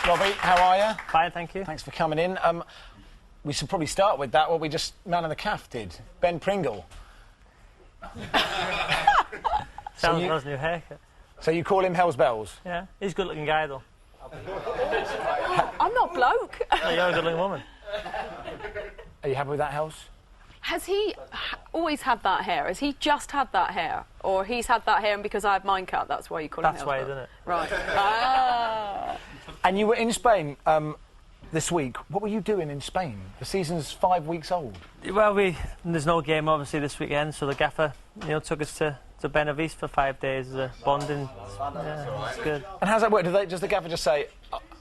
Robbie, how are you? Fine, thank you. Thanks for coming in. We should probably start with that, what we just, Man of the Calf did. Ben Pringle. Sounds like a new haircut. So you call him Hell's Bells? Yeah, he's a good-looking guy, though. I'm not bloke. Oh, you're a good-looking woman. Are you happy with that, Hells? Has he always had that hair? Has he just had that hair? Or he's had that hair and because I have mine cut, that's why you call him That's why, isn't it? Right. Ah. And you were in Spain this week. What were you doing in Spain? The season's 5 weeks old. Well, there's no game, obviously, this weekend, so the gaffer, took us to Benavís for 5 days as a bonding. Yeah, it's good. And how's that work? Does the gaffer just say,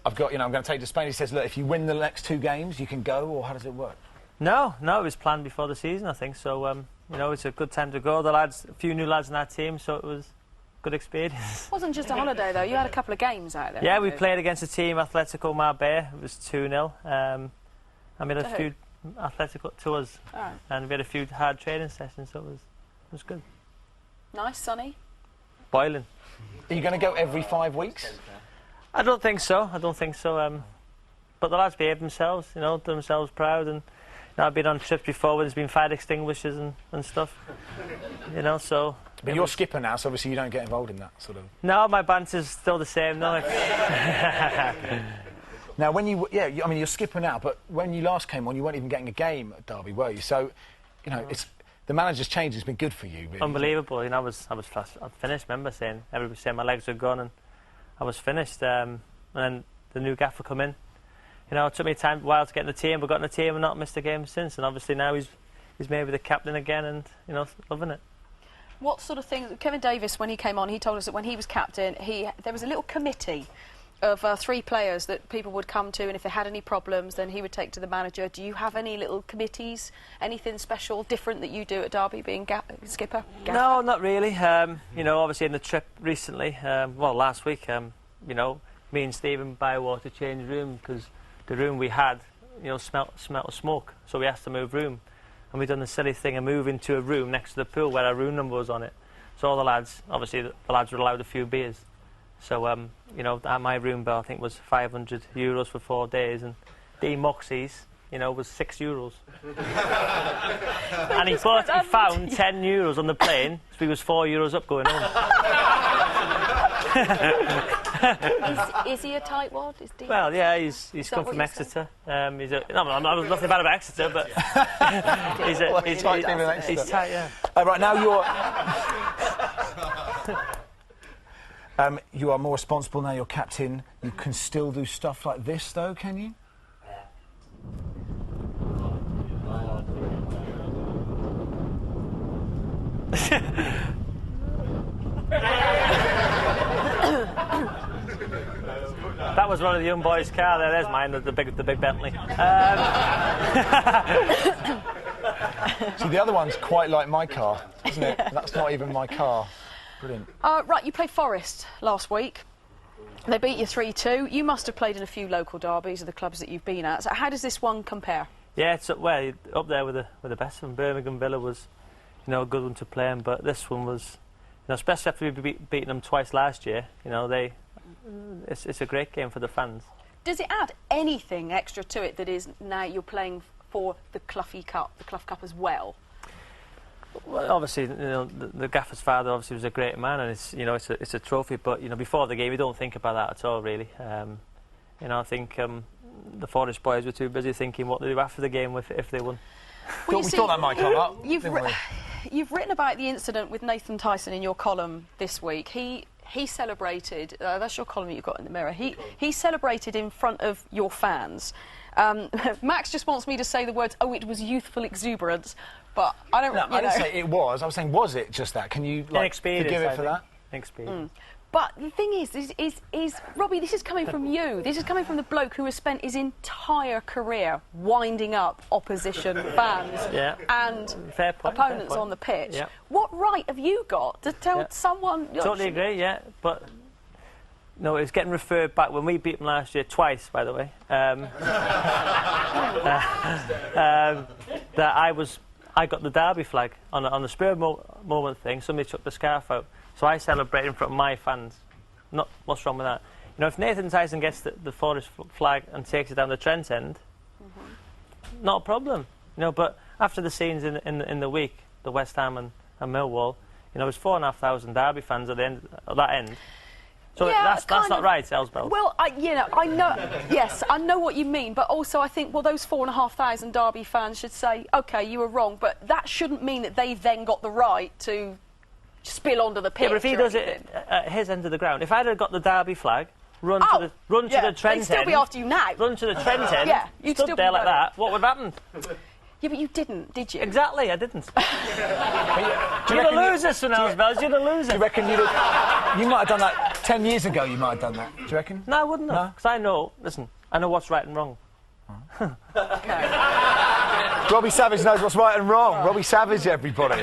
I'm going to take you to Spain? He says, look, if you win the next 2 games, you can go, or how does it work? No, it was planned before the season, I think, so, it's a good time to go. The lads, a few new lads in our team, so it was a good experience. It wasn't just a holiday, though. You had a couple of games out there. Yeah, we played against a team, Atletico Marbella. It was 2-0. And we had a few Atletico tours, and we had a few hard training sessions, so it was good. Nice, sunny? Boiling. Are you going to go every 5 weeks? I don't think so. But the lads behave themselves, done themselves proud, and I've been on trips before where there's been fire extinguishers and stuff, so... But you're skipper now, so obviously you don't get involved in that sort of... No, my banter's still the same, no. Now, you're skipper now, but when you last came on, you weren't even getting a game at Derby, were you? So, the manager's change has been good for you, really. Unbelievable. I was finished. Remember everybody saying my legs were gone, and I was finished. And then the new gaffer come in. It took me a while to get in the team, but got in the team and not missed a game since. And obviously now he's maybe the captain again, and loving it. What sort of things? Kevin Davis, when he came on, he told us that when he was captain, there was a little committee of 3 players that people would come to, and if they had any problems, then he would take to the manager. Do you have any little committees, anything special, different that you do at Derby, being skipper? Gaffer? No, not really. Obviously in the trip recently, last week, me and Stephen Bywater changed room because the room we had, smelt of smoke, so we asked to move room. And we've done the silly thing of moving to a room next to the pool where our room number was on it. So all the lads, obviously the lads were allowed a few beers. So, my room bill, I think, was €500 for 4 days, and Dean Moxey's, was €6. And he found €10 on the plane, so he was €4 up going home. Is he a tightwad? Well, yeah, he's come from Exeter. I'm nothing bad about Exeter, but he's tight, yeah. Right, now you are more responsible now, you're captain. You can still do stuff like this, though, can you? That was one of the young boys' car there. There's mine, the big Bentley. See, the other one's quite like my car, isn't it? That's not even my car. Brilliant. Right, you played Forest last week. They beat you 3-2. You must have played in a few local derbies of the clubs that you've been at. So how does this one compare? Yeah, it's up there with the best of them. Birmingham Villa was, a good one to play in, but this one was, especially after we beaten them twice last year. It's a great game for the fans. Does it add anything extra to it that is now you're playing for the Clough Cup as well? Well, obviously, the gaffer's father obviously was a great man, and it's a trophy. But before the game, you don't think about that at all, really. I think the Forest boys were too busy thinking what they do after the game if they won. Well, we thought that might come up. You've written about the incident with Nathan Tyson in your column this week. He celebrated. That's your column that you've got in the Mirror. He celebrated in front of your fans. Max just wants me to say the words, "Oh, it was youthful exuberance," but I don't. No, I didn't say it was. I was saying, was it just that? Can you forgive it for that? Experience. But the thing is, Robbie, this is coming from you. This is coming from the bloke who has spent his entire career winding up opposition fans and opponents on the pitch. Yeah. What right have you got to tell someone... Totally agree, yeah, but... No, it's getting referred back when we beat them last year, twice, by the way. That I got the Derby flag on the spur moment thing, somebody took the scarf out. So I celebrate in front of my fans. Not what's wrong with that. You know, if Nathan Tyson gets the Forest flag and takes it down the Trent end, not a problem. You know, but after the scenes in the week, the West Ham and Millwall, you know, there's 4,500 Derby fans at the end at that end. So yeah, that's not right, Elsbeth. Well, I know, yes, I know what you mean, but also I think, well, those 4,500 Derby fans should say, OK, you were wrong, but that shouldn't mean that they've then got the right to spill onto the pitch. Yeah, but if he does it at his end of the ground, if I'd have got the Derby flag, run to the Trent end... They'd still be after you now. Run to the Trent end, yeah, you'd stood still there be like that, what would have happened? Yeah, but you didn't, did you? Exactly, I didn't. You're the loser, son Elsbeth, you're the loser. Do you reckon you might have done that 10 years ago, you might have done that, do you reckon? No, I wouldn't have, because I know, listen, I know what's right and wrong. Robbie Savage knows what's right and wrong. Robbie Savage, everybody.